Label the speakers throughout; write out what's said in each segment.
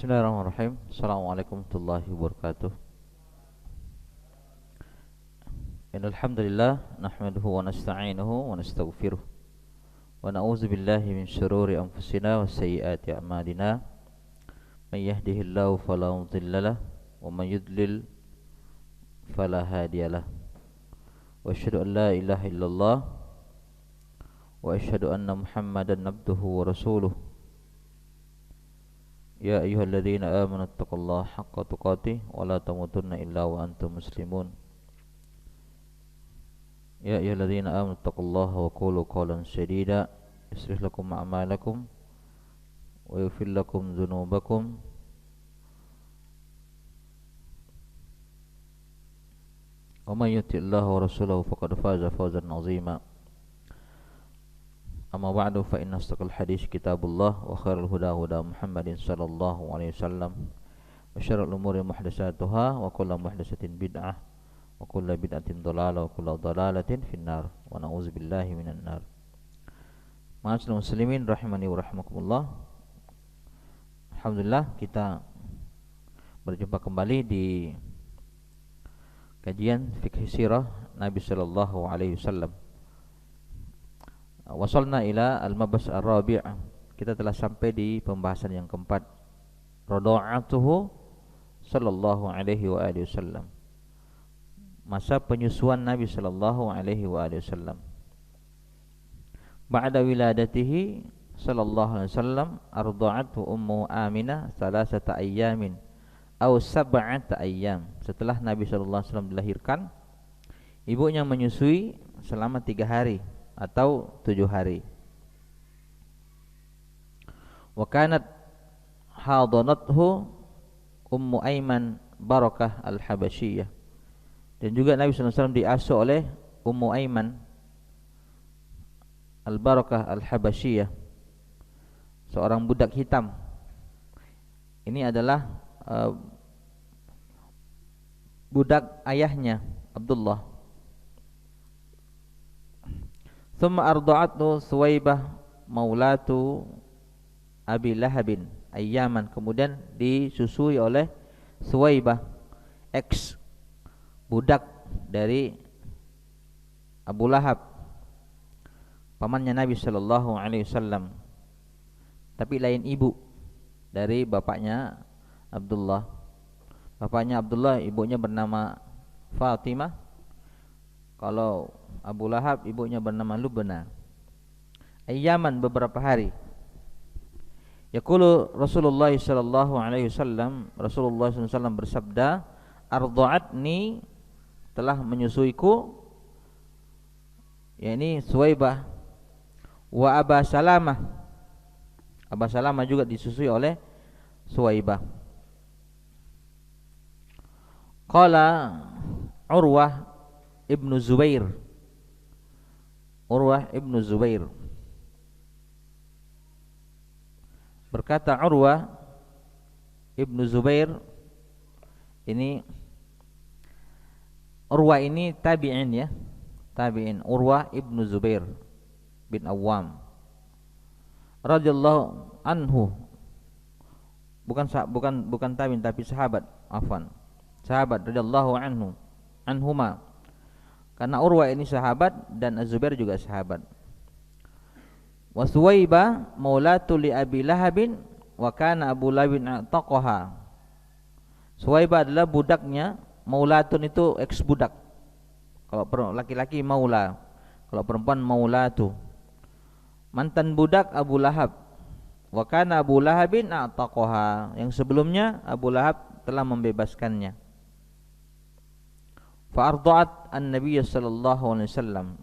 Speaker 1: Bismillahirrahmanirrahim. Assalamualaikum warahmatullahi wabarakatuh. Innal hamdalillah nahmaduhu wa nasta'inuhu wa nastaghfiruh wa na'udzu billahi min shururi anfusina wa sayyiati a'malina. May yahdihillahu fala mudhillalah wa may yudlil fala hadiyalah. Wa asyhadu an la ilaha illallah wa asyhadu anna Muhammadan abduhu wa rasuluh. Ya ayyuhalladzina amanu taqullaha haqqa tuqatih wa la tamutunna illa wa antum muslimun. Ya ayyuhalladzina amanu taqullaha wa qulu qawlan sadida yuslih lakum a'malakum wa yaghfir lakum dzunubakum wa may yuti'illaha wa rasulahu faqad faza fawzan 'azima. Amma ba'du fa inna asdaqal hadits kitabullah wa khairul huda huda Muhammadin sallallahu alaihi wasallam wa syarrul umuri muhdatsatuha wa kullu muhdatsatin bid'ah wa kullu bid'atin dhalalah wa kullu dhalalatin finnar wa na'udzubillahi minan nar. Ma'asyiral muslimin rahimani wa rahimakumullah. Alhamdulillah kita berjumpa kembali di kajian fikih sirah Nabi sallallahu alaihi wasallam. Wasalna ila al-mabas ar-rabi'. Kita telah sampai di pembahasan yang keempat, radha'atuhu sallallahu alaihi wa alihi wasallam. Masa penyusuan Nabi sallallahu alaihi wa alihi wasallam. Ba'da wiladatihi sallallahu alaihi wasallam arda'athu ummu Aminah salasata ayyamin aw sab'ata ayyam. Setelah Nabi sallallahu alaihi wasallam dilahirkan, ibunya menyusui selama 3 hari atau 7 hari. Wa kanat hadanathu Ummu Aiman Barakah al-Habasyiyah. Dan juga Nabi sallallahu alaihi wasallam diasuh oleh Ummu Aiman al-Barakah al-Habasyiyah, seorang budak hitam. Ini adalah budak ayahnya Abdullah. Thumma arda'athu Suwaibah maulatu Abi Lahabin ayyaman. Kemudian disusui oleh Suwaibah, ex budak dari Abu Lahab, pamannya Nabi sallallahu alaihi wasallam, tapi lain ibu dari bapaknya Abdullah. Bapaknya Abdullah, ibunya bernama Fatimah. Kalau Abu Lahab, ibunya bernama Lubna. Ayyaman, beberapa hari. Yaqulu Rasulullah sallallahu alaihi wasallam, Rasulullah sallallahu alaihi wasallam bersabda, arda'atni, telah menyusuiku, yakni Suwaibah, wa Aba Salamah. Aba Salamah juga disusui oleh Suwaibah. Qala Urwah Ibnu Zubair. Urwah Ibnu Zubair berkata, Urwah Ibnu Zubair ini, Urwah ini tabi'in ya, tabi'in. Urwah Ibnu Zubair bin Awam radhiyallahu anhu, bukan tabi'in tapi sahabat, afwan, sahabat radhiyallahu anhuma. Karena Urwah ini sahabat dan Az-Zubair juga sahabat. Wa Suwaibah maulatu li Abi Lahabin wa kana Abu Lahabin ataqaha. Suwaibah adalah budaknya, maulatun itu ex budak. Kalau laki-laki maula, kalau perempuan maulatu. Mantan budak Abu Lahab. Wa kana Abu Lahabin ataqaha. Yang sebelumnya Abu Lahab telah membebaskannya. Fa'arda'at an-nabiy sallallahu alaihi wasallam,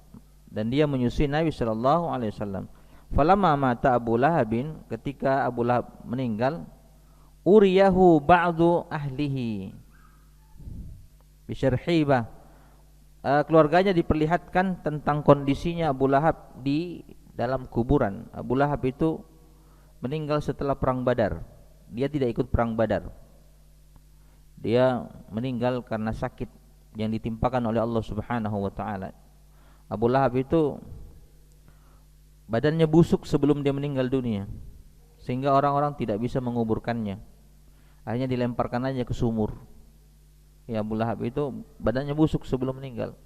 Speaker 1: dan dia menyusui Nabi sallallahu alaihi wasallam. Falamma mata Abu Lahabin, ketika Abu Lahab meninggal, uriyahu ba'du ahlihi bisyarhibah, keluarganya diperlihatkan tentang kondisinya Abu Lahab di dalam kuburan. Abu Lahab itu meninggal setelah perang Badar. Dia tidak ikut perang Badar. Dia meninggal karena sakit yang ditimpakan oleh Allah Subhanahu wa taala. Abu Lahab itu badannya busuk sebelum dia meninggal dunia, sehingga orang-orang tidak bisa menguburkannya. Akhirnya dilemparkan aja ke sumur. Ya, Abu Lahab itu badannya busuk sebelum meninggal,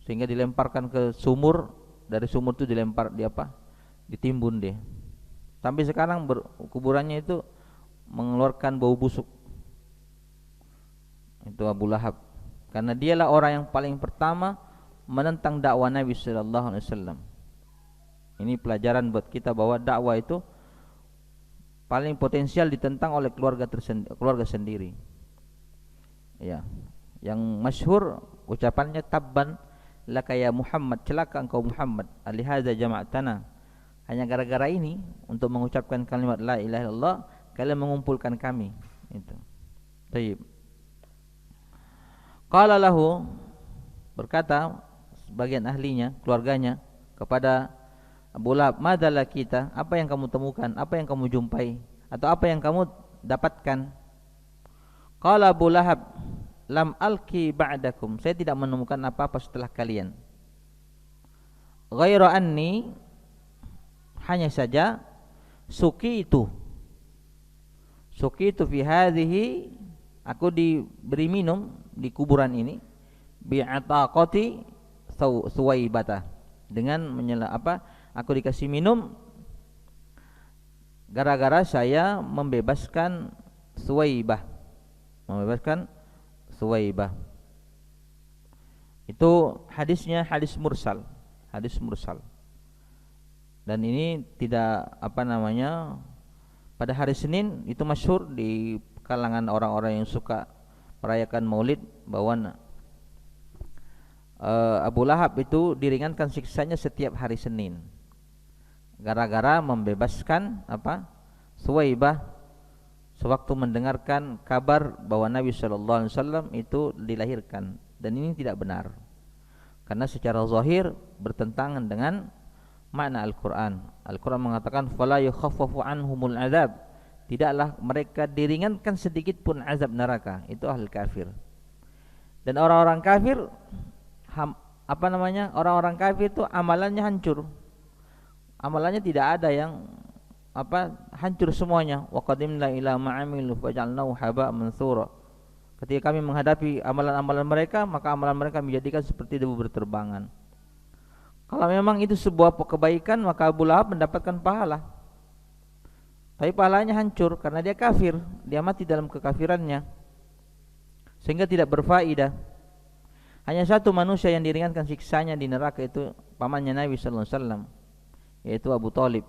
Speaker 1: sehingga dilemparkan ke sumur. Dari sumur itu dilempar di apa? Ditimbun dia. Sampai sekarang kuburannya itu mengeluarkan bau busuk. Itu Abu Lahab. Karena dialah orang yang paling pertama menentang dakwah Nabi sallallahu alaihi wasallam. Ini pelajaran buat kita bahwa dakwah itu paling potensial ditentang oleh keluarga sendiri. Ya. Yang masyhur ucapannya tabban laka ya Muhammad, celaka engkau Muhammad, alihadza jama'tana. Hanya gara-gara ini, untuk mengucapkan kalimat la ilaha illallah, kalian mengumpulkan kami. Itu. Baik. Qala lahu, berkata sebagian ahlinya, keluarganya kepada Abu Lahab, madalah kita, apa yang kamu temukan, apa yang kamu jumpai, atau apa yang kamu dapatkan? Qala Abu Lahab, lam alki ba'dakum, saya tidak menemukan apa-apa setelah kalian. Ghairu anni, hanya saja suki itu fi hadhihi, aku diberi minum di kuburan ini, bi'ataqati Suwaibata, dengan aku dikasih minum gara-gara saya membebaskan Suwaibah. Itu hadisnya hadis mursal. Dan ini tidak pada hari Senin itu masyhur di kalangan orang-orang yang suka merayakan Maulid bahwa Abu Lahab itu diringankan siksanya setiap hari Senin gara-gara membebaskan Suwaibah sewaktu mendengarkan kabar bahwa Nabi sallallahu alaihi wasallam itu dilahirkan. Dan ini tidak benar, karena secara zahir bertentangan dengan makna Al-Quran. Al-Quran mengatakan fala yukhaffafu anhumul azab, tidaklah mereka diringankan sedikit pun azab neraka. Itu ahli kafir. Dan orang-orang kafir orang-orang kafir itu amalannya hancur. Amalannya tidak ada yang hancur semuanya. Wa qadimna ila ma'amilu faj'alnahu haba'an mansura. Ketika kami menghadapi amalan-amalan mereka, maka amalan mereka menjadikan seperti debu berterbangan. Kalau memang itu sebuah kebaikan, maka Abu Lahab mendapatkan pahala. Tapi pahalanya hancur karena dia kafir, dia mati dalam kekafirannya, sehingga tidak berfaedah. Hanya satu manusia yang diringankan siksanya di neraka, itu pamannya Nabi sallallahu alaihi wasallam, yaitu Abu Thalib.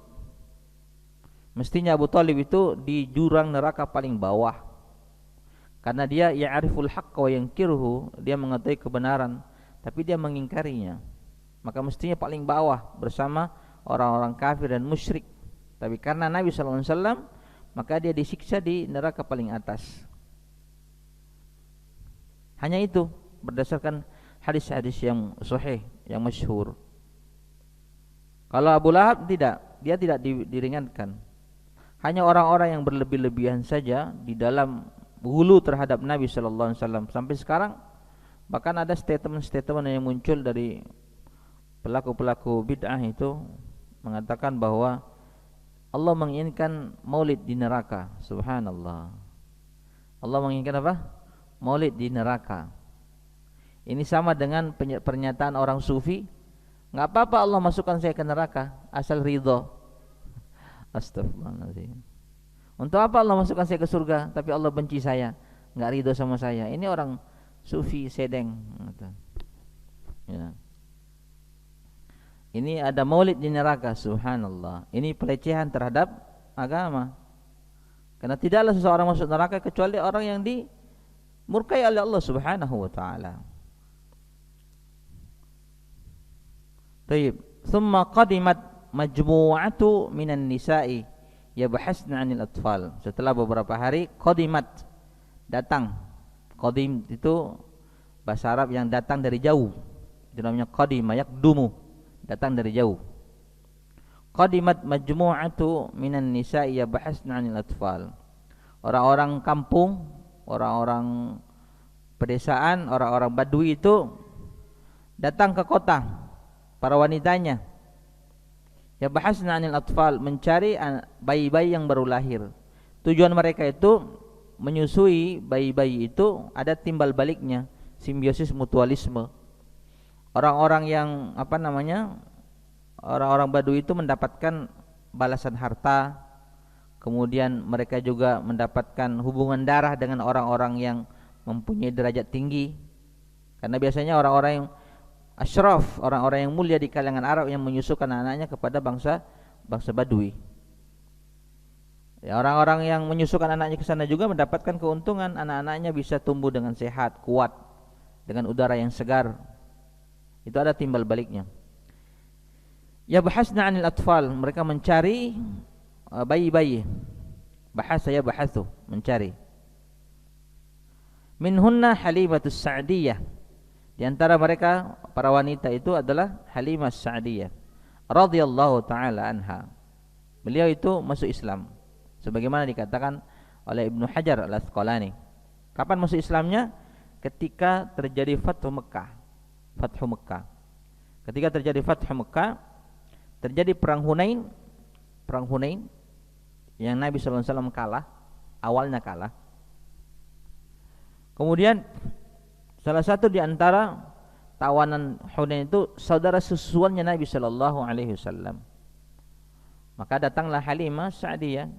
Speaker 1: Mestinya Abu Thalib itu di jurang neraka paling bawah, karena dia ya'riful haqqa wa yankiruhu, dia mengetahui kebenaran tapi dia mengingkarinya. Maka mestinya paling bawah bersama orang-orang kafir dan musyrik. Tapi karena Nabi sallallahu alaihi wasallam, maka dia disiksa di neraka paling atas. Hanya itu berdasarkan hadis-hadis yang sahih, yang masyhur. Kalau Abu Lahab tidak, dia tidak diringankan. Hanya orang-orang yang berlebih-lebihan saja di dalam hulu terhadap Nabi sallallahu alaihi wasallam. Sampai sekarang bahkan ada statement-statement yang muncul dari pelaku-pelaku bid'ah itu mengatakan bahwa Allah menginginkan maulid di neraka. Subhanallah. Allah menginginkan apa? Maulid di neraka. Ini sama dengan pernyataan orang sufi, enggak apa-apa Allah masukkan saya ke neraka asal ridho. Astagfirullahaladzim. Untuk apa Allah masukkan saya ke surga tapi Allah benci saya, enggak ridho sama saya? Ini orang sufi sedeng. Ya. Ini ada maulid di neraka, subhanallah. Ini pelecehan terhadap agama. Karena tidaklah seseorang masuk neraka kecuali orang yang dimurkai oleh Allah Subhanahu wa taala. Baik, thumma qadimat majmu'atu minan nisa'i yabhasna 'anil atfal. Setelah beberapa hari qadimat, datang. Qadim itu bahasa Arab yang datang dari jauh. Itu namanya qadima yakdumu, datang dari jauh. Qadimat majmu'atu minan nisa'i yabhasna 'anil atfal. Orang-orang kampung, orang-orang pedesaan, orang-orang Badui itu datang ke kota, para wanitanya. Yabhasna 'anil atfal, mencari bayi-bayi yang baru lahir. Tujuan mereka itu menyusui bayi-bayi itu ada timbal baliknya, simbiosis mutualisme. Orang-orang yang orang-orang Badui itu mendapatkan balasan harta, kemudian mereka juga mendapatkan hubungan darah dengan orang-orang yang mempunyai derajat tinggi. Karena biasanya orang-orang yang asyraf, orang-orang yang mulia di kalangan Arab yang menyusukan anak-anaknya kepada bangsa Badui. Ya, orang-orang yang menyusukan anaknya ke sana juga mendapatkan keuntungan, anak-anaknya bisa tumbuh dengan sehat, kuat, dengan udara yang segar. Itu ada timbal baliknya. Ya bahasna 'anil atfal, mereka mencari bayi-bayi. Bahasa ya bahasu, mencari. Minhunna Halimatus Sa'diyah. Di antara mereka para wanita itu adalah Halimah Sa'diyah radhiyallahu taala anha. Beliau itu masuk Islam sebagaimana dikatakan oleh Ibnu Hajar Al-Asqalani. Kapan masuk Islamnya? Ketika terjadi Fathu Mekah. Ketika terjadi Fathu Mekah, terjadi perang Hunain yang Nabi sallallahu alaihi wasallam kalah, awalnya kalah. Kemudian salah satu di antara tawanan Hunain itu saudara susuannya Nabi sallallahu alaihi wasallam. Maka datanglah Halimah Sa'diyah,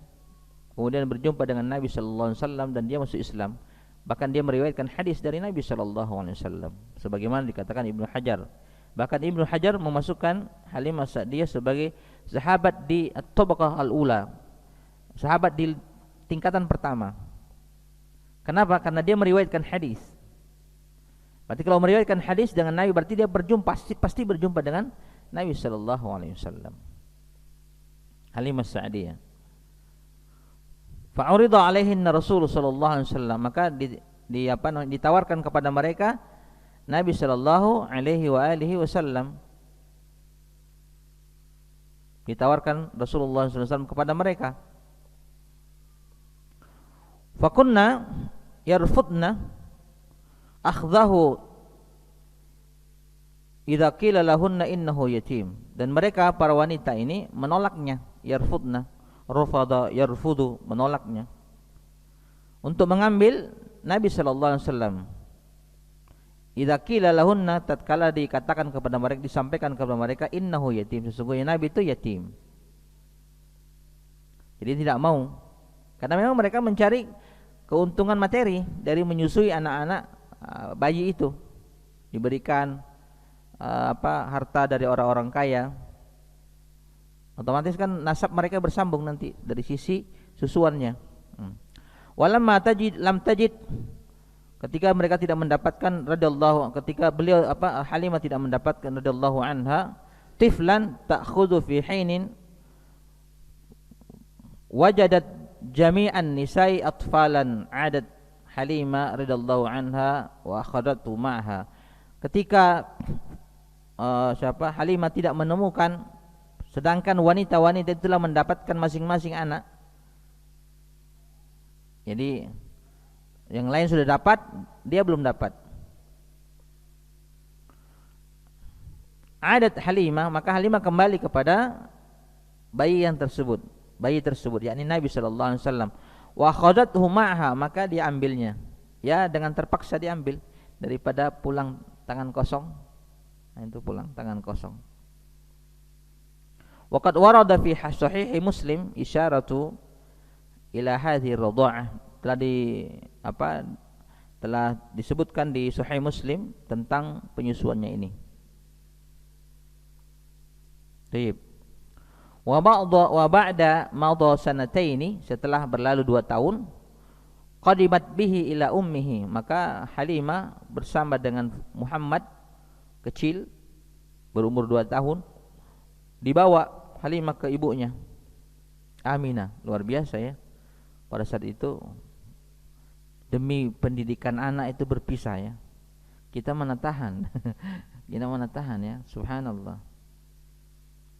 Speaker 1: kemudian berjumpa dengan Nabi sallallahu alaihi wasallam dan dia masuk Islam. Bahkan dia meriwayatkan hadis dari Nabi sallallahu alaihi wasallam sebagaimana dikatakan Ibnu Hajar. Bahkan Ibnu Hajar memasukkan Halimah Sa'diyah sebagai sahabat di at-tabaqah al-ula, sahabat di tingkatan pertama. Kenapa? Karena dia meriwayatkan hadis. Berarti kalau meriwayatkan hadis dengan Nabi, berarti dia pasti berjumpa dengan Nabi sallallahu alaihi wasallam. Halimah Sa'diyah. Fa'urida alaihin Rasul sallallahu alaihi wasallam, maka ditawarkan kepada mereka Nabi sallallahu alaihi wasallam. Ditawarkan Rasulullah sallallahu alaihi wasallam kepada mereka. Fakunna yarfudna akhdahu idza qila lahunna innahu yatim. Dan mereka para wanita ini menolaknya, yarfudna, rafada yarfudu, menolaknya untuk mengambil Nabi sallallahu alaihi wasallam. Idza qila lahunna, tatkala dikatakan kepada mereka, disampaikan kepada mereka, innahu yatim, sesungguhnya Nabi itu yatim. Jadi tidak mau, karena memang mereka mencari keuntungan materi dari menyusui anak-anak bayi itu, diberikan harta dari orang-orang kaya, otomatis kan nasab mereka bersambung nanti dari sisi susuannya. Walamma lam tajid, ketika mereka tidak mendapatkan ketika beliau Halimah tidak mendapatkan radhiyallahu anha tiflan ta'khudhu fi hinin wajadat jami'an nisa'i atfalan adat Halimah radhiyallahu anha wa akhadatu ma'ha. Ketika Halimah tidak menemukan, sedangkan wanita-wanita itu telah mendapatkan masing-masing anak. Jadi yang lain sudah dapat, dia belum dapat. Adat Halimah, maka Halimah kembali kepada bayi tersebut, yakni Nabi sallallahu alaihi wasallam. Wa khadathu ma'ha, maka dia ambilnya. Ya, dengan terpaksa diambil daripada pulang tangan kosong. Nah, itu pulang tangan kosong. Waqad warada fi sahih Muslim isyaratu ila hadhihi radha'ah. Telah disebutkan di Sahih Muslim tentang penyusuannya ini. Baik. Wa ba'da madha sanataini, setelah berlalu 2 tahun, qadimat bihi ila ummihi, maka Halimah bersama dengan Muhammad kecil berumur 2 tahun, dibawa Halimah ke ibunya Aminah. Luar biasa ya, pada saat itu demi pendidikan anak itu berpisah ya. Kita mana tahan kita mana tahan ya, subhanallah.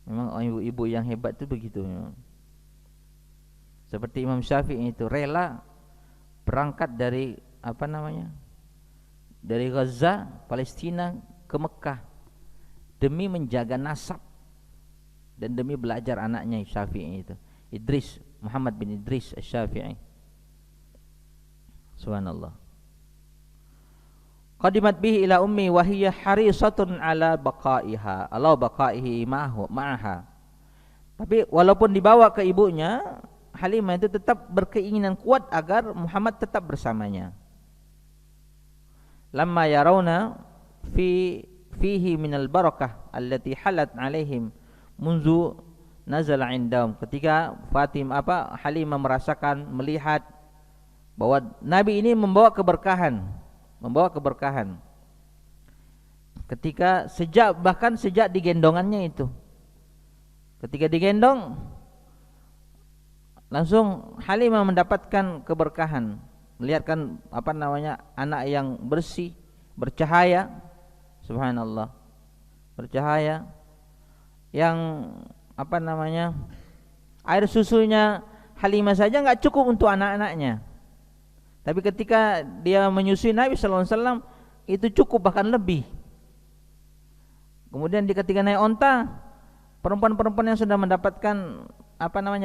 Speaker 1: Memang ibu-ibu yang hebat itu begitu memang. Seperti Imam Syafi'i itu rela berangkat dari dari Gaza, Palestina ke Mekah demi menjaga nasab dan demi belajar anaknya Syafi'i itu, Idris, Muhammad bin Idris Asy-Syafi'i. Subhanallah. Qadimat bihi ila ummi wa hiya harisatun ala baqaihi ma'aha. Tapi walaupun dibawa ke ibunya, Halimah itu tetap berkeinginan kuat agar Muhammad tetap bersamanya. Lamma yarawna fihi minal barakah allati halat alaihim munzu nazala indahum. Ketika Halimah merasakan, melihat bahwa Nabi ini membawa keberkahan. Bahkan sejak digendongannya itu. Ketika digendong, langsung Halimah mendapatkan keberkahan. Melihatkan anak yang bersih, bercahaya, subhanallah, bercahaya, yang air susunya Halimah saja nggak cukup untuk anak-anaknya. Tapi ketika dia menyusui Nabi sallallahu alaihi wasallam itu cukup, bahkan lebih. Kemudian ketika naik onta, perempuan-perempuan yang sudah mendapatkan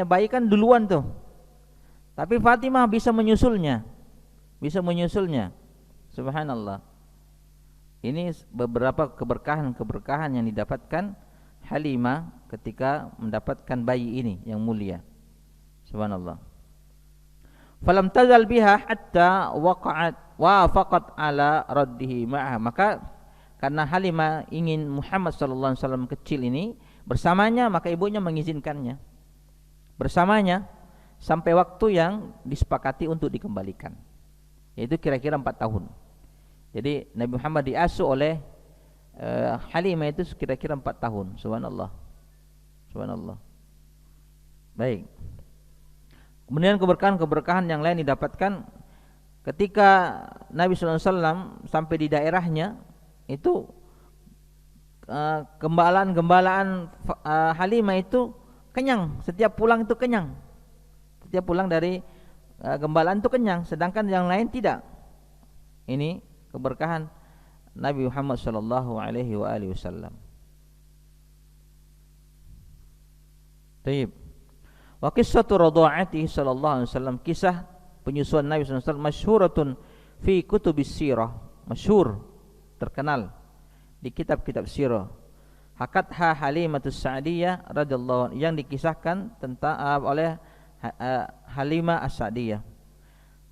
Speaker 1: bayi kan duluan tuh. Tapi Fatimah bisa menyusulnya. Subhanallah. Ini beberapa keberkahan yang didapatkan Halimah ketika mendapatkan bayi ini yang mulia. Subhanallah. Falam tazal biha hatta wafaqat ala raddihi ma'ah. Maka karena Halimah ingin Muhammad sallallahu alaihi wasallam kecil ini bersamanya, maka ibunya mengizinkannya bersamanya sampai waktu yang disepakati untuk dikembalikan, yaitu kira-kira 4 tahun. Jadi Nabi Muhammad diasuh oleh Halimah itu kira-kira 4 tahun. Subhanallah. Baik. Kemudian keberkahan yang lain didapatkan ketika Nabi sallallahu alaihi wasallam sampai di daerahnya itu, gembalaan Halimah itu kenyang. Setiap pulang itu kenyang. Setiap pulang dari gembalaan itu kenyang, sedangkan yang lain tidak. Ini keberkahan Nabi Muhammad sallallahu alaihi wasallam. Baik. Wa qissatu radha'atihi sallallahu alaihi wasallam, kisah penyusuan Nabi sallallahu alaihi wasallam masyhuratun fi kutubis sirah, masyhur, terkenal di kitab-kitab sirah. Hakatha Halimatus Sa'diyah radhiyallahu anha, yang dikisahkan tentang oleh Halimah As-Sa'diyah.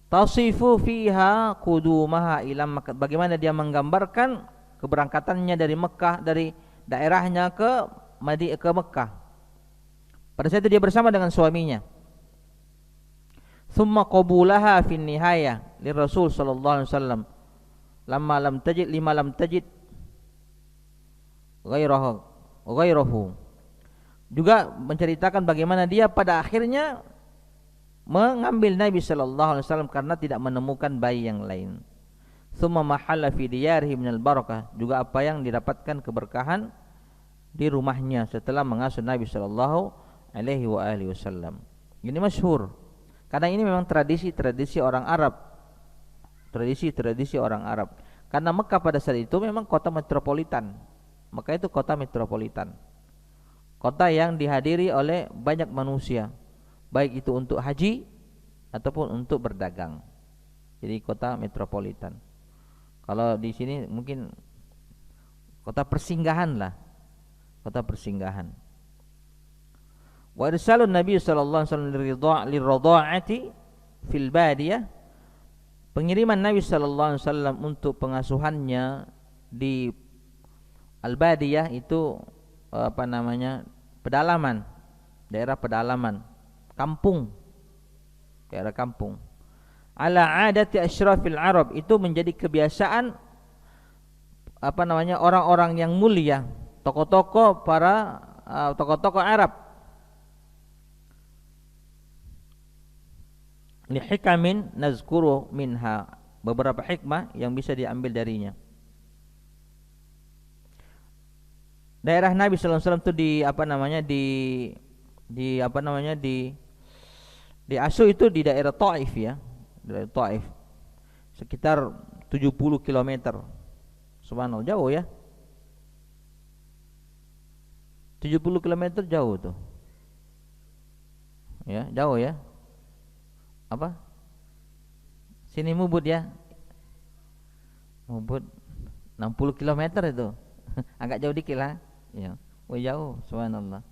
Speaker 1: Tasifu fiha qudumaha ila Makkah, bagaimana dia menggambarkan keberangkatannya dari Mekah, dari daerahnya ke Mekah. Pada saat itu dia bersama dengan suaminya. Thumma qabulaha fi nihayah li Rasul sallallahu alaihi wasallam lima lam tajid ghairahu. Juga menceritakan bagaimana dia pada akhirnya mengambil Nabi sallallahu alaihi wasallam karena tidak menemukan bayi yang lain. Thumma mahalla fi diyarihi minal barakah, juga apa yang didapatkan keberkahan di rumahnya setelah mengasuh Nabi sallallahu alaihi wasallam. Ini masyhur karena ini memang tradisi orang Arab. Tradisi orang Arab. Karena Mekah pada saat itu memang kota metropolitan. Mekah itu kota metropolitan. Kota yang dihadiri oleh banyak manusia, baik itu untuk haji ataupun untuk berdagang. Jadi kota metropolitan. Kalau di sini mungkin kota persinggahan lah. Kota persinggahan. Wa irsalun Nabi sallallahu alaihi wasallam liradha'ati fil badiyah, pengiriman Nabi sallallahu alaihi wasallam untuk pengasuhannya di al-badiyah itu pedalaman, daerah pedalaman, kampung, daerah kampung. Ala adati asyrafil Arab, itu menjadi kebiasaan orang-orang yang mulia, tokoh-tokoh Arab. Li hikamin nazkuru minha, beberapa hikmah yang bisa diambil darinya. Daerah Nabi sallallahu alaihi wasallam itu di Asu itu di daerah Taif ya, daerah Taif. Sekitar 70 km. Subhanallah, jauh ya. 70 km jauh tuh. Ya, jauh ya. Apa? Sini Mubud ya. Mubud 60 kilometer itu. Agak jauh dikit lah. Ya. Oh jauh, subhanallah.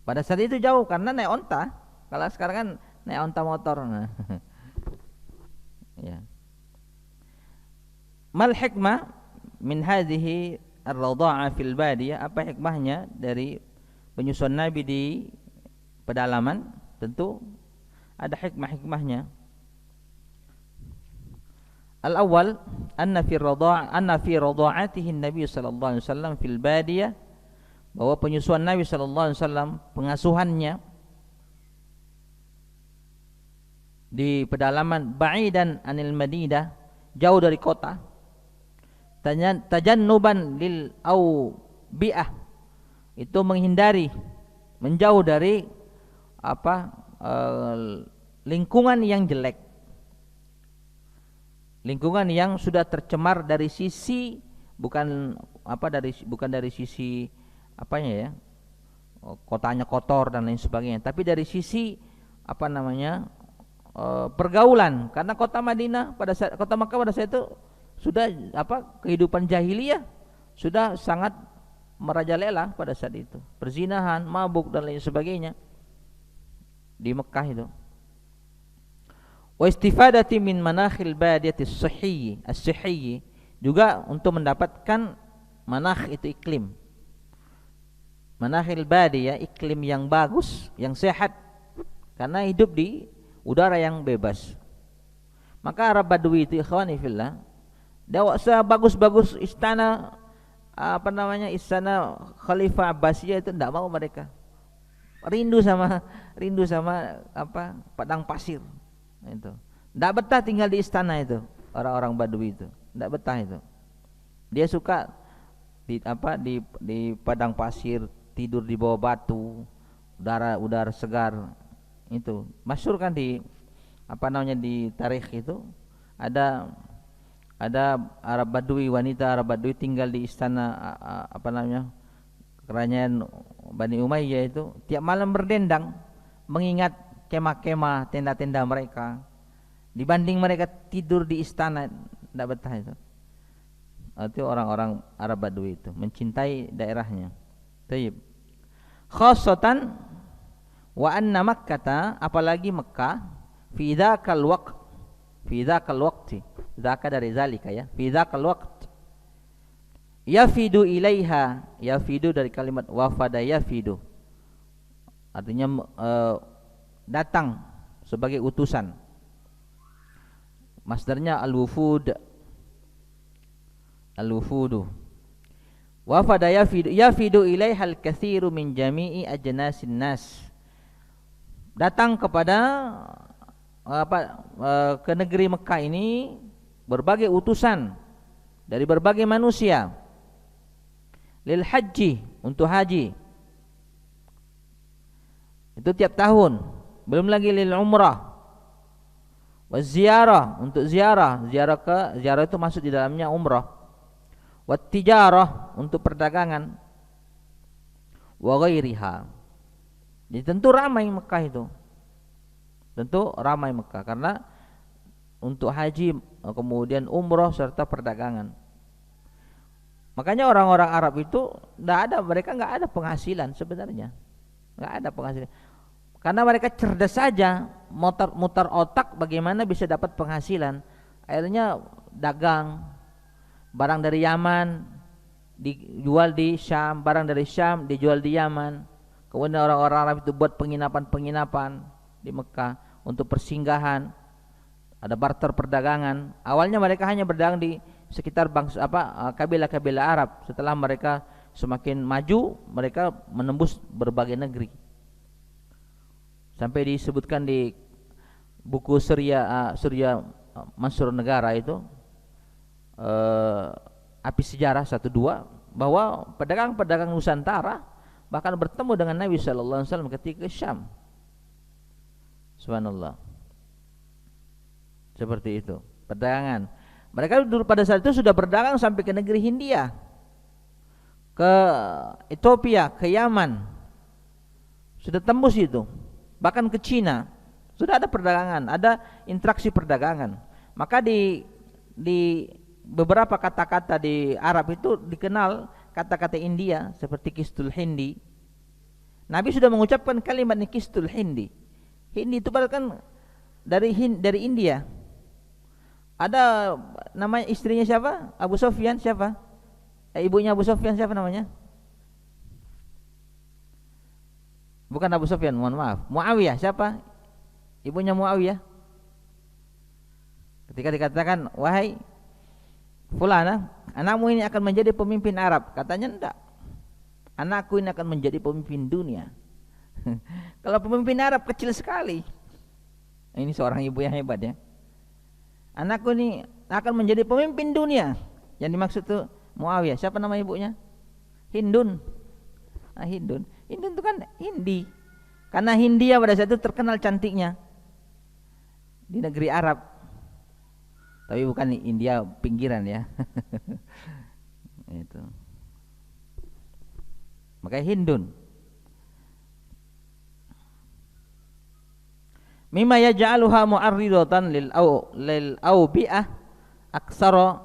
Speaker 1: Pada saat itu jauh karena naik onta. Kalau sekarang kan naik onta motor. Nah. Ya. Mal hikmah min hadhihi ar-radha'a fil badiyah? Apa hikmahnya dari penyusuan Nabi di pedalaman? Tentu ada hikmah-hikmahnya. Al-awwal anna fi radha'atihi Nabi sallallahu alaihi wasallam fil badiyah, bahwa penyusuan Nabi sallallahu alaihi wasallam, pengasuhannya di pedalaman, ba'idan anil Madinah, jauh dari kota, tajannuban lil bi'ah, itu menghindari, menjauh dari lingkungan yang jelek, lingkungan yang sudah tercemar dari sisi bukan dari sisi apanya ya, kotanya kotor dan lain sebagainya, tapi dari sisi pergaulan, karena kota Makkah pada saat itu sudah kehidupan jahiliyah sudah sangat merajalela pada saat itu, perzinahan, mabuk dan lain sebagainya di Mekah itu. Wa istifadati min manakhil badiyati as-sihhi, juga untuk mendapatkan manakh itu iklim, manakhil badiyah, iklim yang bagus, yang sehat, karena hidup di udara yang bebas. Maka Arab Badui itu ikhwani fillah, bagus-bagus istana istana Khalifah Abbasiyah itu tidak mau mereka. Rindu sama padang pasir. Itu. Tidak betah tinggal di istana itu, orang-orang Badui itu. Tidak betah itu. Dia suka di padang pasir, tidur di bawah batu, udara segar. Itu masyhur kan di di tarikh itu ada Arab Badui, wanita Arab Badui tinggal di istana kerajaan Bani Umayyah itu, tiap malam berdendang mengingat kemah-kemah, tenda-tenda mereka, dibanding mereka tidur di istana. Tidak betah itu. Itu orang-orang Arab Badui itu mencintai daerahnya. Tayyib. Khassatan wa anna Makkah, apalagi Mekah, fi dzakal waqti, dzaka dari zalika ya, fi dzakal waqt, yafidu ilaiha, yafidu dari kalimat wafada yafidu, artinya datang sebagai utusan, masdarnya al-wufudu, wafada yafidu ilaiha al-katsiru min jami'i ajnasin nas, datang kepada ke negeri Mekah ini berbagai utusan dari berbagai manusia, lil haji, untuk haji, itu tiap tahun, belum lagi lil umrah, wa ziarah, untuk ziarah itu masuk di dalamnya umrah, wa tijarah, untuk perdagangan, wa ghairiha. Jadi tentu ramai Mekah itu, karena untuk haji, kemudian umrah serta perdagangan. Makanya orang-orang Arab itu mereka nggak ada penghasilan sebenarnya, nggak ada penghasilan, karena mereka cerdas saja, mutar otak bagaimana bisa dapat penghasilan. Akhirnya dagang, barang dari Yaman dijual di Syam, barang dari Syam dijual di Yaman. Kemudian orang-orang Arab itu buat penginapan di Mekah untuk persinggahan, ada barter perdagangan. Awalnya mereka hanya berdagang di sekitar kabilah-kabilah Arab. Setelah mereka semakin maju, mereka menembus berbagai negeri. Sampai disebutkan di buku Surya Mansur Negara itu, Api Sejarah 1-2, bahwa pedagang-pedagang Nusantara bahkan bertemu dengan Nabi sallallahu alaihi wasallam ketika ke Syam. Subhanallah. Seperti itu perdagangan. Mereka dulu pada saat itu sudah berdagang sampai ke negeri Hindia, ke Ethiopia, ke Yaman, sudah tembus itu, bahkan ke Cina. Sudah ada perdagangan, ada interaksi perdagangan. Maka di beberapa kata-kata di Arab itu dikenal kata-kata India seperti kistul hindi. Nabi sudah mengucapkan kalimat ini kistul hindi. Hindi itu padahal kan dari India. Ada namanya istrinya siapa? Abu Sufyan siapa? Ibunya Abu Sufyan siapa namanya? Bukan Abu Sufyan, mohon maaf. Muawiyah siapa? Ibunya Muawiyah. Ketika dikatakan, wahai fulana, anakmu ini akan menjadi pemimpin Arab. Katanya enggak. Anakku ini akan menjadi pemimpin dunia. Kalau pemimpin Arab kecil sekali. Ini seorang ibu yang hebat ya. Anakku ini akan menjadi pemimpin dunia. Yang dimaksud itu Muawiyah. Siapa nama ibunya? Hindun. Nah, Hindun. Hindun itu kan Hindi. Karena Hindia pada saat itu terkenal cantiknya di negeri Arab. Tapi bukan India pinggiran ya. Itu. Makanya Hindun. Mimma yaj'aluha mu'arridatan lil awbi'ah aksara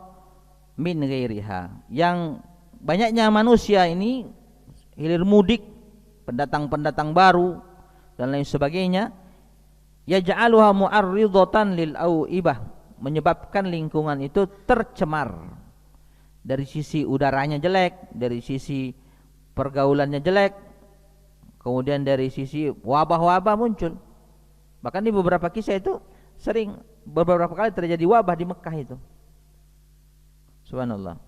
Speaker 1: min ghairiha. Yang banyaknya manusia ini hilir mudik, pendatang-pendatang baru dan lain sebagainya, yaj'aluha mu'arridatan lil awibah, menyebabkan lingkungan itu tercemar. Dari sisi udaranya jelek, dari sisi pergaulannya jelek, kemudian dari sisi wabah-wabah muncul. Bahkan di beberapa kisah itu sering beberapa kali terjadi wabah di Mekah itu. Subhanallah.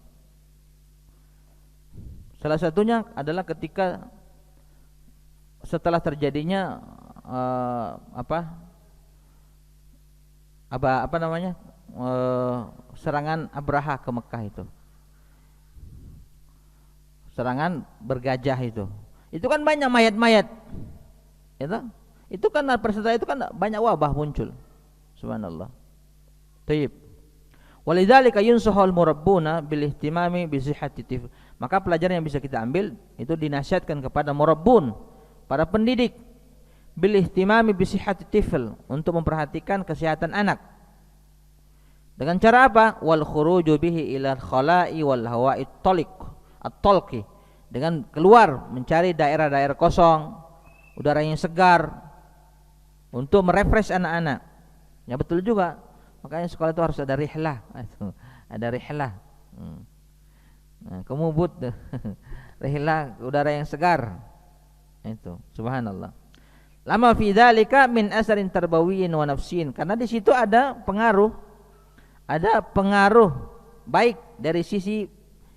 Speaker 1: Salah satunya adalah ketika setelah terjadinya serangan Abraha ke Mekah itu. Serangan bergajah itu. Itu kan banyak mayat-mayat. Itu kan setelah itu kan banyak wabah muncul. Subhanallah. Tayyib. Walidzalika yunsahul murabbuna bil ihtimami bi sihhati tifl. Maka pelajaran yang bisa kita ambil itu dinasihatkan kepada murabbun, para pendidik, bil ihtimami bi sihhati tifl, untuk memperhatikan kesehatan anak. Dengan cara apa? Wal khuruju bihi ila khala'i wal hawa'i at-talqi. Dengan keluar mencari daerah-daerah kosong, udara yang segar untuk merefresh anak-anak. Ya betul juga. Makanya sekolah itu harus ada rihlah. Ada rihlah. Nah, kemubut rihlah udara yang segar. Itu, subhanallah. Lama fi dzalika min asarin tarbawiyyin wa nafsiyyin, karena di situ ada pengaruh baik dari sisi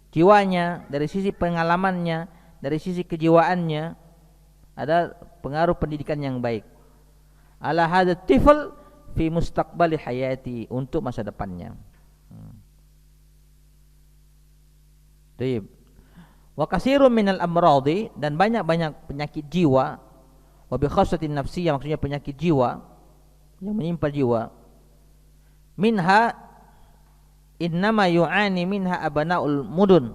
Speaker 1: jiwanya, dari sisi pengalamannya, dari sisi kejiwaannya, ada pengaruh pendidikan yang baik. Ala hadat tifl fi mustaqbali hayati, untuk masa depannya. Baik. Wa katsirun minal amradi, dan banyak-banyak penyakit jiwa, wa bi khassatin nafsiyah, maksudnya penyakit jiwa yang menimpa jiwa. Minha innama yu'ani minha abnaul mudun.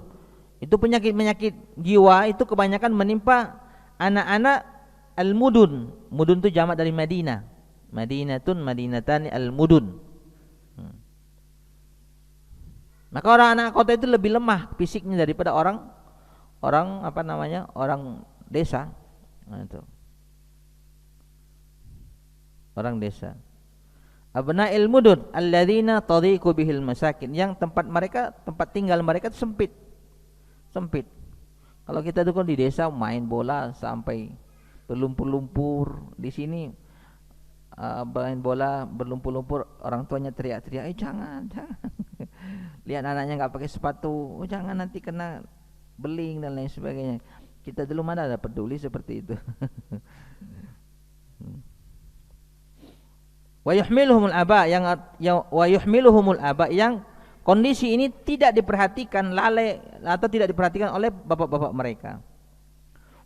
Speaker 1: Itu penyakit-penyakit jiwa itu kebanyakan menimpa anak-anak al-mudun. Mudun itu jamak dari Madinah. Madinatun, madinatani, al-mudun. Maka orang anak kota itu lebih lemah fisiknya daripada orang desa. Nah, itu. Orang desa. Abna'il mudun alladzina tadhiqu bihil masakin, yang tempat tinggal mereka itu sempit. Kalau kita tuh kan di desa main bola sampai berlumpur-lumpur, di sini main bola berlumpur-lumpur, orang tuanya teriak-teriak, jangan. Lihat anaknya nggak pakai sepatu, jangan nanti kena beling dan lain sebagainya. Kita dulu mana ada peduli seperti itu. Wa yuhmiluhumul aba, yang kondisi ini tidak diperhatikan, lalai atau tidak diperhatikan oleh bapak-bapak mereka.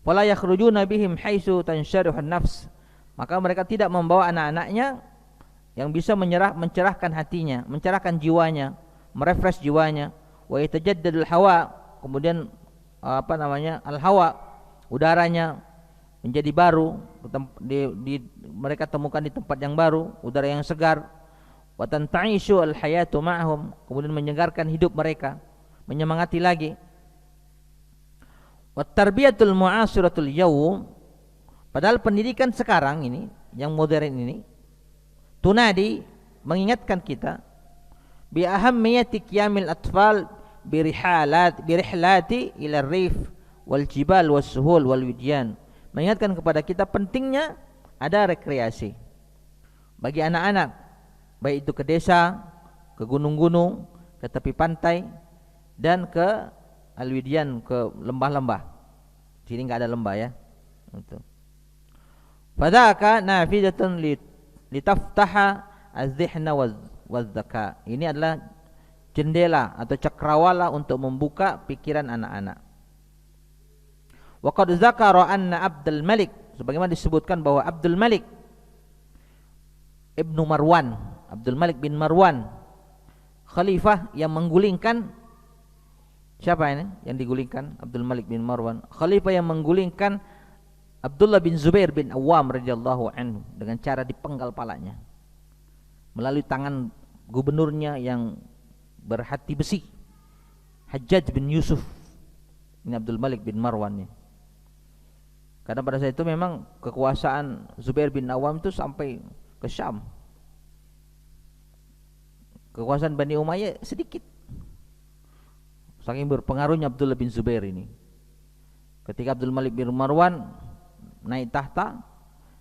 Speaker 1: Wala yakhrujuna bihim haitsu tansyarihu nafs, maka mereka tidak membawa anak-anaknya yang bisa mencerahkan hatinya, mencerahkan jiwanya, merefresh jiwanya. Wa yatajaddadul hawa, kemudian al-hawa, udaranya menjadi baru, mereka temukan di tempat yang baru, udara yang segar. wa tanta'ishu al-hayatu ma'hum, kemudian menyegarkan hidup mereka, menyemangati lagi. Wa tarbiyatul mu'asiratul yawm, padahal pendidikan sekarang ini yang modern ini tunadi, mengingatkan kita bi ahammiyati qiyamil atfal birihlati ila rif wal jibal was suhul wal widyan, mengingatkan kepada kita pentingnya ada rekreasi bagi anak-anak, baik itu ke desa, ke gunung-gunung, ke tepi pantai, dan ke al-widyan, ke lembah-lembah. Sini enggak ada lembah ya. Itu. Fadaka nafidatun litaftaha az-zihna waz-zaka. Ini adalah jendela atau cakrawala untuk membuka pikiran anak-anak. Wa qad zakara anna Abdul Malik, sebagaimana disebutkan bahwa Abdul Malik Ibnu Marwan, Abdul Malik bin Marwan, khalifah yang menggulingkan, siapa ini yang digulingkan? Abdul Malik bin Marwan, khalifah yang menggulingkan Abdullah bin Zubair bin Awam radhiyallahu anhu dengan cara dipenggal palanya melalui tangan gubernurnya yang berhati besi, Hajjaj bin Yusuf. Ini Abdul Malik bin Marwan ini. Karena pada saat itu memang kekuasaan Zubair bin Awam itu sampai ke Syam. Kekuasaan Bani Umayyah sedikit. Saking berpengaruhnya Abdullah bin Zubair ini. Ketika Abdul Malik bin Marwan naik tahta,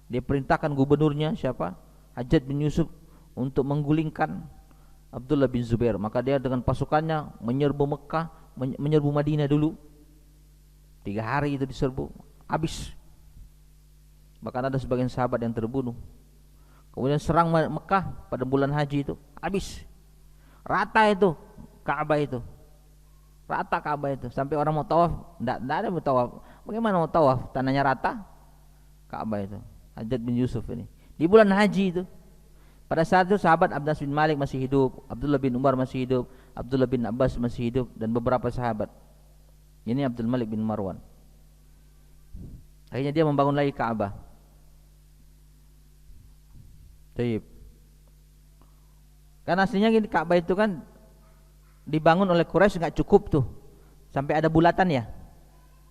Speaker 1: dia perintahkan gubernurnya siapa? Hajjaj bin Yusuf untuk menggulingkan Abdullah bin Zubair. Maka dia dengan pasukannya menyerbu Mekah, menyerbu Madinah dulu. 3 hari itu diserbu, habis. Bahkan ada sebagian sahabat yang terbunuh. Kemudian serang Mekah pada bulan haji itu, habis. Rata itu Ka'bah itu. Rata Ka'bah itu, sampai orang mau tawaf, enggak ada mau tawaf. Bagaimana mau tawaf? Tanahnya rata. Ka'bah itu. Hajjaj bin Yusuf ini. Di bulan haji itu. Pada saat itu sahabat Anas bin Malik masih hidup, Abdullah bin Umar masih hidup, Abdullah bin Abbas masih hidup, dan beberapa sahabat. Ini Abdul Malik bin Marwan. Akhirnya dia membangun lagi Ka'bah. Taib. Karena aslinya gini, Ka'bah itu kan dibangun oleh Quraisy enggak cukup tuh. Sampai ada bulatan ya.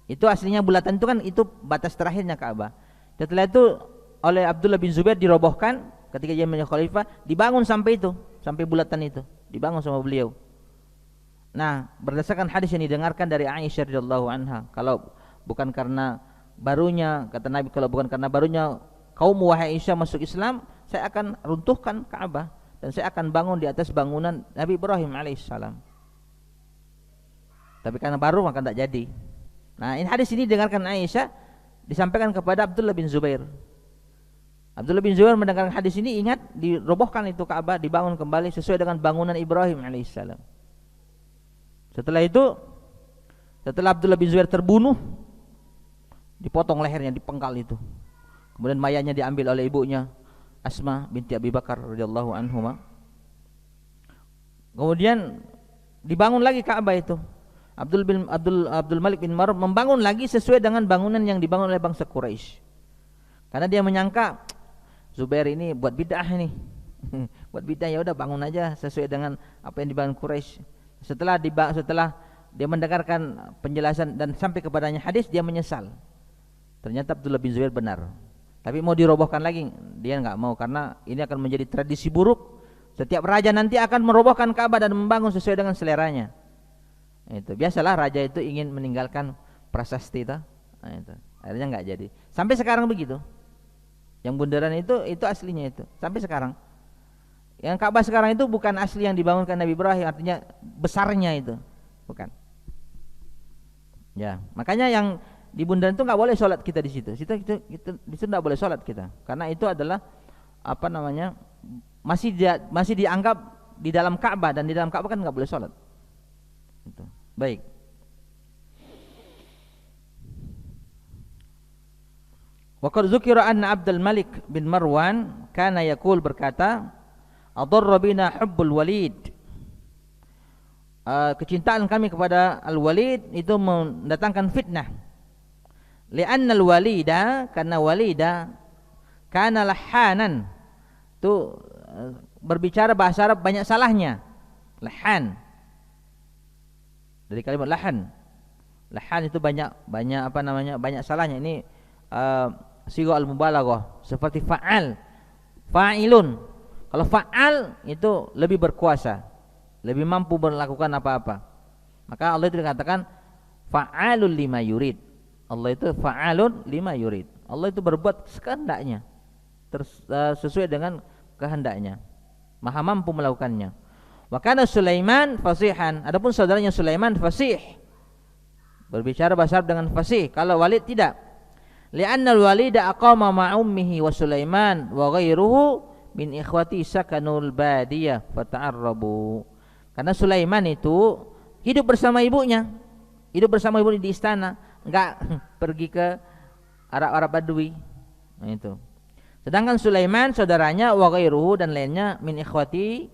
Speaker 1: Itu aslinya bulatan itu kan itu batas terakhirnya Ka'bah. Setelah itu oleh Abdullah bin Zubair dirobohkan ketika dia menjadi khalifah, dibangun sampai itu, sampai bulatan itu, dibangun sama beliau. Nah, berdasarkan hadis yang didengarkan dari Aisyah radhiyallahu anha, kalau bukan karena barunya, kata Nabi, kalau bukan karena barunya kaum wahai Aisyah masuk Islam, saya akan runtuhkan Ka'bah dan saya akan bangun di atas bangunan Nabi Ibrahim alaihissalam. Tapi karena baru maka tidak jadi. Nah, ini hadis ini didengarkan Aisyah, disampaikan kepada Abdullah bin Zubair. Abdullah bin Zubair mendengarkan hadis ini, ingat dirobohkan itu Ka'bah, dibangun kembali sesuai dengan bangunan Ibrahim alaihissalam. Setelah itu, setelah Abdullah bin Zubair terbunuh, dipotong lehernya, dipenggal itu. Kemudian mayatnya diambil oleh ibunya Asma binti Abi Bakar radhiyallahu anhuma. Kemudian dibangun lagi Ka'bah itu. Abdul Malik bin Marwan membangun lagi sesuai dengan bangunan yang dibangun oleh bangsa Quraisy. Karena dia menyangka Zubair ini buat bid'ah ini. Buat bid'ah, ya udah bangun aja sesuai dengan apa yang dibangun Quraisy. Setelah dia mendengarkan penjelasan dan sampai kepadanya hadis, dia menyesal. Ternyata Abdullah bin Zubair benar. Tapi mau dirobohkan lagi, dia enggak mau karena ini akan menjadi tradisi buruk. Setiap raja nanti akan merobohkan Ka'bah dan membangun sesuai dengan seleranya. Itu biasalah raja itu ingin meninggalkan prasasti itu. Nah, itu. Akhirnya enggak jadi. Sampai sekarang begitu. Yang bundaran itu aslinya itu. Sampai sekarang. Yang Ka'bah sekarang itu bukan asli yang dibangunkan Nabi Ibrahim, artinya besarnya itu. Bukan. Ya, makanya yang di bundaran itu enggak boleh sholat kita di situ. Di situ enggak boleh sholat kita. Karena itu adalah apa namanya? Masih dianggap di dalam Ka'bah, dan di dalam Ka'bah kan enggak boleh sholat. Itu. Baik. Wa qad dzukira anna Abdul Malik bin Marwan kana yaqul, berkata, adarra bina hubbul Walid. Kecintaan kami kepada Al-Walid itu mendatangkan fitnah. Li'anna al-Walida, karena Walida kana lahanan. Itu berbicara bahasa Arab banyak salahnya. Lahan. Dari kalimat lahan. Lahan itu banyak banyak salahnya. Ini sigha al-mubalaghah seperti fa'al, fa'ilun. Kalau fa'al itu lebih berkuasa, lebih mampu melakukan apa-apa. Maka Allah itu dikatakan fa'alul lima yurid. Allah itu fa'alun lima yurid. Allah itu berbuat sekehendaknya, sesuai dengan kehendaknya, maha mampu melakukannya. Wa kana Sulaiman fasihan. Adapun saudaranya Sulaiman fasih, berbicara bahasa Arab dengan fasih. Kalau Walid tidak. Li'anna al-Walid aqama ma'a ummihi wa Sulaiman wa ghairuhu min ikhwati sakanul badiyah fata'arrabu. Karena Sulaiman itu hidup bersama ibunya, hidup bersama ibunya di istana, enggak pergi ke Arab-Arab Badui. Nah itu. Sedangkan Sulaiman saudaranya wa ghairuhu dan lainnya min ikhwati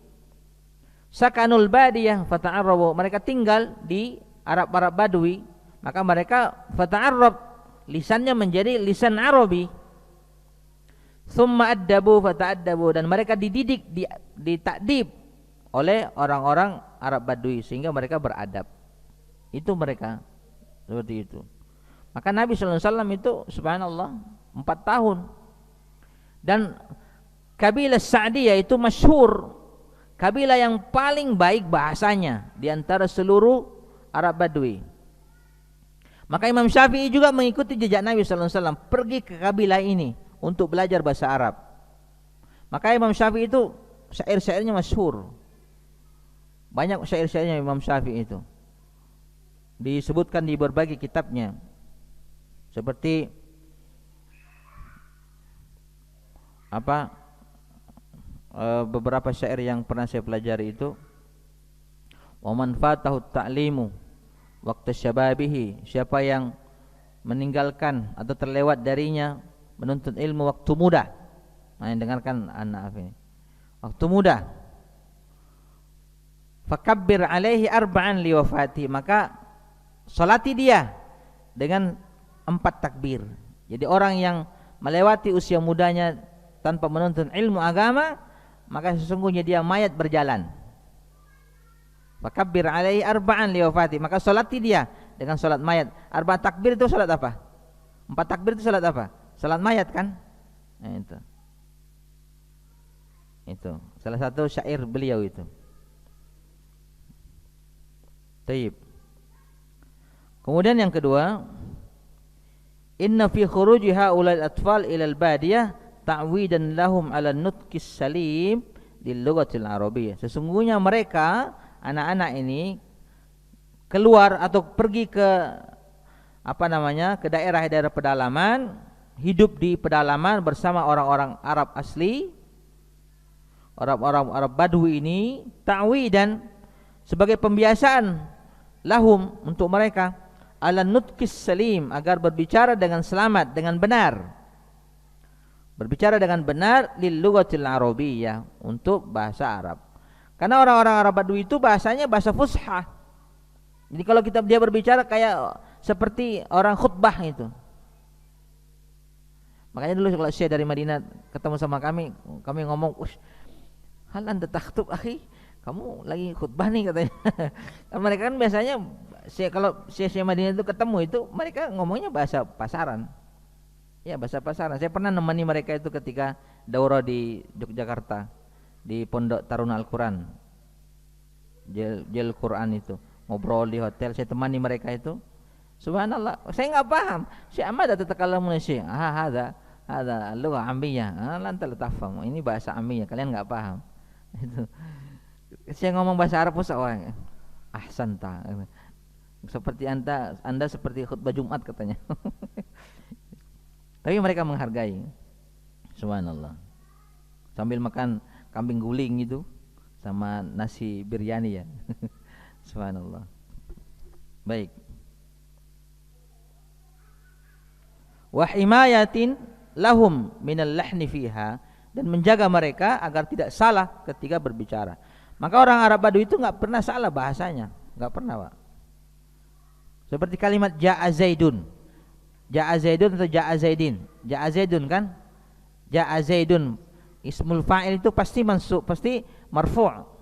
Speaker 1: sakanul badiyah fata'arrabu. Mereka tinggal di Arab-Arab Badui, maka mereka fata'arrab, lisannya menjadi lisan Arabi. Summa addabu fata'addabu, dan mereka dididik, ditakdib oleh orang-orang Arab Badui sehingga mereka beradab. Itu mereka seperti itu. Maka Nabi sallallahu alaihi wasallam itu subhanallah 4 tahun. Dan kabilah Sa'diyah itu masyhur, kabilah yang paling baik bahasanya di antara seluruh Arab Badui. Maka Imam Syafi'i juga mengikuti jejak Nabi sallallahu alaihi wasallam, pergi ke kabilah ini untuk belajar bahasa Arab. Maka Imam Syafi'i itu syair-syairnya masyhur. Banyak syair-syairnya Imam Syafi'i itu disebutkan di berbagai kitabnya. Seperti beberapa syair yang pernah saya pelajari itu, wa man fatahu ta'limu waqta syababihi, siapa yang meninggalkan atau terlewat darinya menuntut ilmu waktu muda. Nah, dengarkan anak ini. Waktu muda. Fakabbir alaihi arba'an liwafati, maka salati dia dengan 4 takbir. Jadi orang yang melewati usia mudanya tanpa menuntut ilmu agama, maka sesungguhnya dia mayat berjalan. Fakabbir alaihi arba'an liwafati, maka salati dia dengan salat mayat. 4 takbir itu salat apa? 4 takbir itu salat apa? Salat mayat kan? Nah, itu salah satu syair beliau itu. Taib. Kemudian yang kedua, inna fi khuruji haulal atfal ila al-badiyah ta'widan lahum ala nutqis salim lil lughatil arabiyyah. Sesungguhnya mereka anak-anak ini keluar atau pergi ke ke daerah-daerah pedalaman, hidup di pedalaman bersama orang-orang Arab asli, orang-orang Arab Badui ini, ta'widan sebagai pembiasaan lahum untuk mereka, ala nutqis salim, agar berbicara dengan selamat, dengan benar, berbicara dengan benar lil lughatil arabiyyah, untuk bahasa Arab. Karena orang-orang Arab Badui itu bahasanya bahasa fushah. Jadi kalau dia berbicara kayak seperti orang khutbah itu. Makanya dulu kalau saya dari Madinah ketemu sama kami ngomong, hal anta takhtub akhi, kamu lagi khutbah nih katanya. Mereka kan biasanya kalau saya Madinah itu ketemu itu mereka ngomongnya bahasa pasaran. Ya, bahasa pasaran. Saya pernah nemani mereka itu ketika daurah di Yogyakarta, di Pondok Taruna Al-Quran, Jel Quran itu, ngobrol di hotel, saya temani mereka itu. Subhanallah, saya enggak paham. Syekh Ahmad tatakallamu syekh. Hada lugha amiyah. La anta la tafham. Ini bahasa amiyah, kalian enggak paham. Itu. Saya ngomong bahasa Arab orang. Ahsanta. Seperti Anda seperti khutbah Jumat katanya. Tapi mereka menghargai. Subhanallah. Sambil makan kambing guling itu sama nasi biryani ya. Subhanallah. Baik. Wa himayatin lahum minal lahni fiha, dan menjaga mereka agar tidak salah ketika berbicara. Maka orang Arab Badui itu enggak pernah salah bahasanya, enggak pernah, Pak. Seperti kalimat ja'a Zaidun. Ja'a Zaidun atau ja'a Zaidin? Ja'a Zaidun kan? Ja'a Zaidun. ismul fa'il itu pasti mansub, pasti marfu'.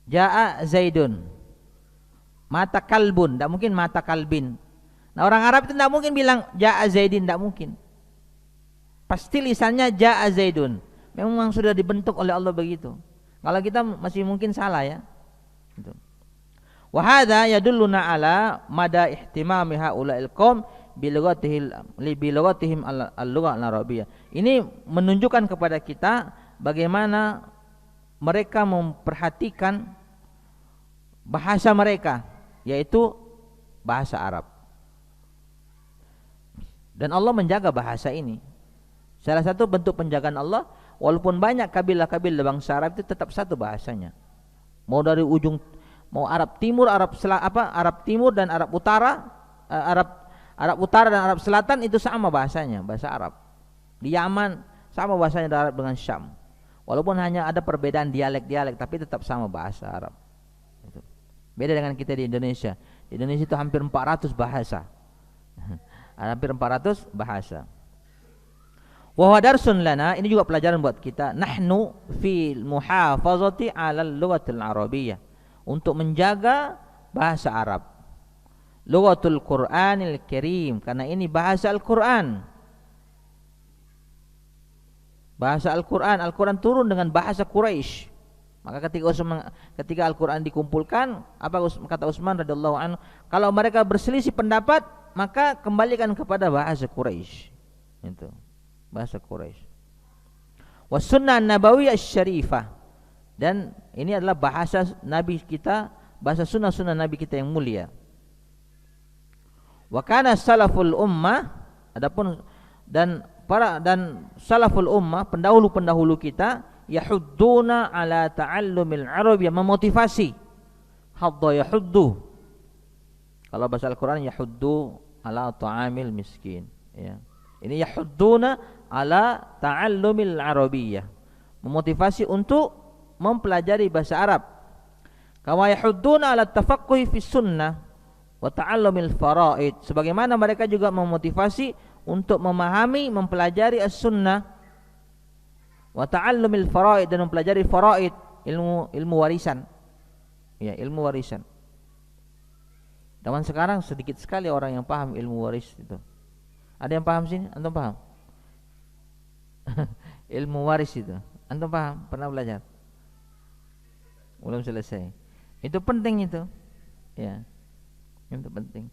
Speaker 1: Jaa Zaidun. Mata kalbun, tidak mungkin mata kalbin. Nah, orang Arab itu tidak mungkin bilang jaa Zaidin, tidak mungkin. Pasti lisannya jaa Zaidun. Memang sudah dibentuk oleh Allah begitu. Kalau kita masih mungkin salah ya. Gitu. Wa hadza yadulluna ala mada ihtimami haula'il qaum bi lughatihim al-lughah al-arabiyyah. Ini menunjukkan kepada kita bagaimana mereka memperhatikan bahasa mereka, yaitu bahasa Arab. Dan Allah menjaga bahasa ini. Salah satu bentuk penjagaan Allah, walaupun banyak kabilah-kabilah bangsa Arab itu tetap satu bahasanya. Mau dari ujung, mau Arab Timur, Arab Timur dan Arab Utara, Arab Utara dan Arab Selatan itu sama bahasanya, bahasa Arab. Di Yaman sama bahasanya Arab dengan Syam. Walaupun hanya ada perbedaan dialek-dialek, tapi tetap sama bahasa Arab. Beda dengan kita di Indonesia. Di Indonesia itu hampir 400 bahasa. Hampir 400 bahasa. Wa huwa darsun lana, ini juga pelajaran buat kita. Nahnu fil muhafazati 'ala al-lughatil arabiyyah, untuk menjaga bahasa Arab. Lughatul Qur'anil Karim, karena ini bahasa Al-Qur'an. Bahasa Al-Qur'an, Al-Qur'an turun dengan bahasa Quraisy. Maka ketika Al-Qur'an dikumpulkan, apa kata Utsman radhiyallahu anhu, kalau mereka berselisih pendapat, maka kembalikan kepada bahasa Quraisy. Itu bahasa Quraisy. Was sunnah nabawiyyah syarifah, dan ini adalah bahasa Nabi kita, bahasa sunnah Nabi kita yang mulia. Wa kana salaful ummah, adapun dan salaful ummah, pendahulu kita, yahudduna ala ta'allumil arabiyyah, memotivasi. Hadda yahuddu, kalau bahasa Al-Qur'an yahuddu ala ta'amil miskin, ya. Ini yahudduna ala ta'allumil arabiyyah, memotivasi untuk mempelajari bahasa Arab. Kama yahudduna ala tafaqquhi fi sunnah wa ta'allumil faraid, sebagaimana mereka juga memotivasi untuk memahami, mempelajari as-sunnah, wa ta'allumil faraid, dan mempelajari faraid, ilmu warisan. Ya, ilmu warisan. Zaman sekarang sedikit sekali orang yang paham ilmu waris itu. Ada yang paham sini? Antum paham? Ilmu waris itu. Antum paham? Pernah belajar? Belum selesai. Itu penting itu. Ya. Itu penting.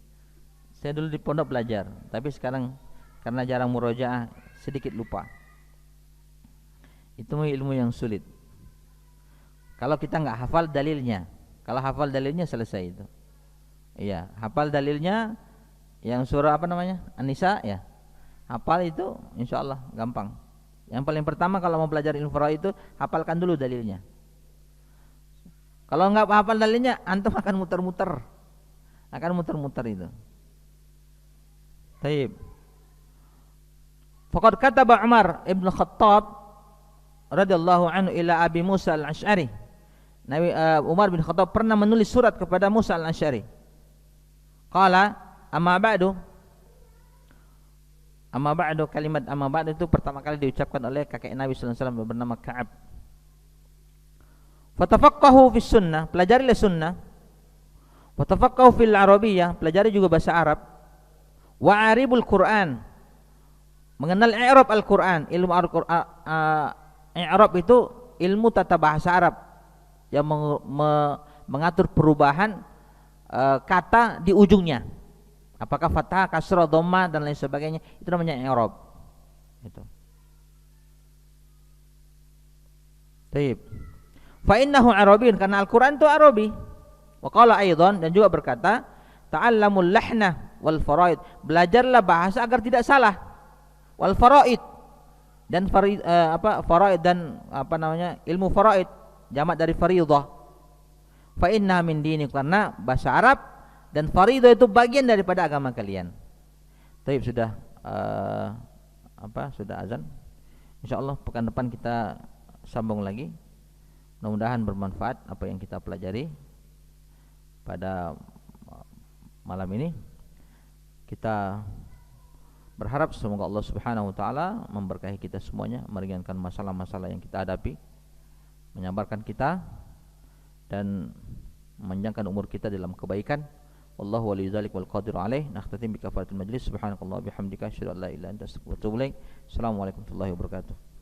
Speaker 1: Saya dulu di pondok belajar, tapi sekarang karena jarang murojaah sedikit lupa. Itu ilmu yang sulit. Kalau kita enggak hafal dalilnya. Kalau hafal dalilnya selesai itu. Iya, hafal dalilnya yang surah apa namanya? An-Nisa ya. Hafal itu insyaallah gampang. Yang paling pertama kalau mau belajar ilmu faraid itu hafalkan dulu dalilnya. Kalau enggak hafal dalilnya, antum akan muter-muter. Akan muter-muter itu. Baik. Faqad kataba Umar ibn Khattab radhiyallahu anhu ila Abi Musa al-Asy'ari. Nabi Umar bin Khattab pernah menulis surat kepada Musa al-Asy'ari. Qala amma ba'du, kalimat amma ba'du itu pertama kali diucapkan oleh kakek Nabi sallallahu alaihi wasallam bernama Ka'ab. Fatafaqahu fis sunnah, pelajarilah sunnah. Watafaqahu fil arabiyyah, pelajari juga bahasa Arab. Wa aribul Qur'an, mengenal i'rab Al-Qur'an. Ilmu i'rab itu ilmu tata bahasa Arab yang mengatur perubahan kata di ujungnya, apakah fathah, kasrah, dhamma dan lain sebagainya, itu namanya i'rab. Itu. Baik. Fa innahu arabiyyun, karena Al-Qur'an itu Arabi. Wa qala aidan, dan juga berkata, ta'allamul lahna wal faraid, belajarlah bahasa agar tidak salah. Wal faraid, dan faraid dan ilmu faraid, jamak dari fariidah. Fa inna min dini, karena bahasa Arab dan fariidah itu bagian daripada agama kalian. Baik, sudah sudah azan. Insyaallah pekan depan kita sambung lagi. Mudah-mudahan bermanfaat apa yang kita pelajari pada malam ini. Kita Berharap semoga Allah Subhanahu wa taala memberkahi kita semuanya, meringankan masalah-masalah yang kita hadapi, menyabarkan kita dan memanjangkan umur kita dalam kebaikan. Wallahu waliyudzalik wal qadiru alaih. Nakhtatim bi kafaratil majlis. Subhanakallah bihamdika asyhadu an la ilaha illa anta astaghfiruka wa atubu ilaik. Assalamualaikum warahmatullahi wabarakatuh.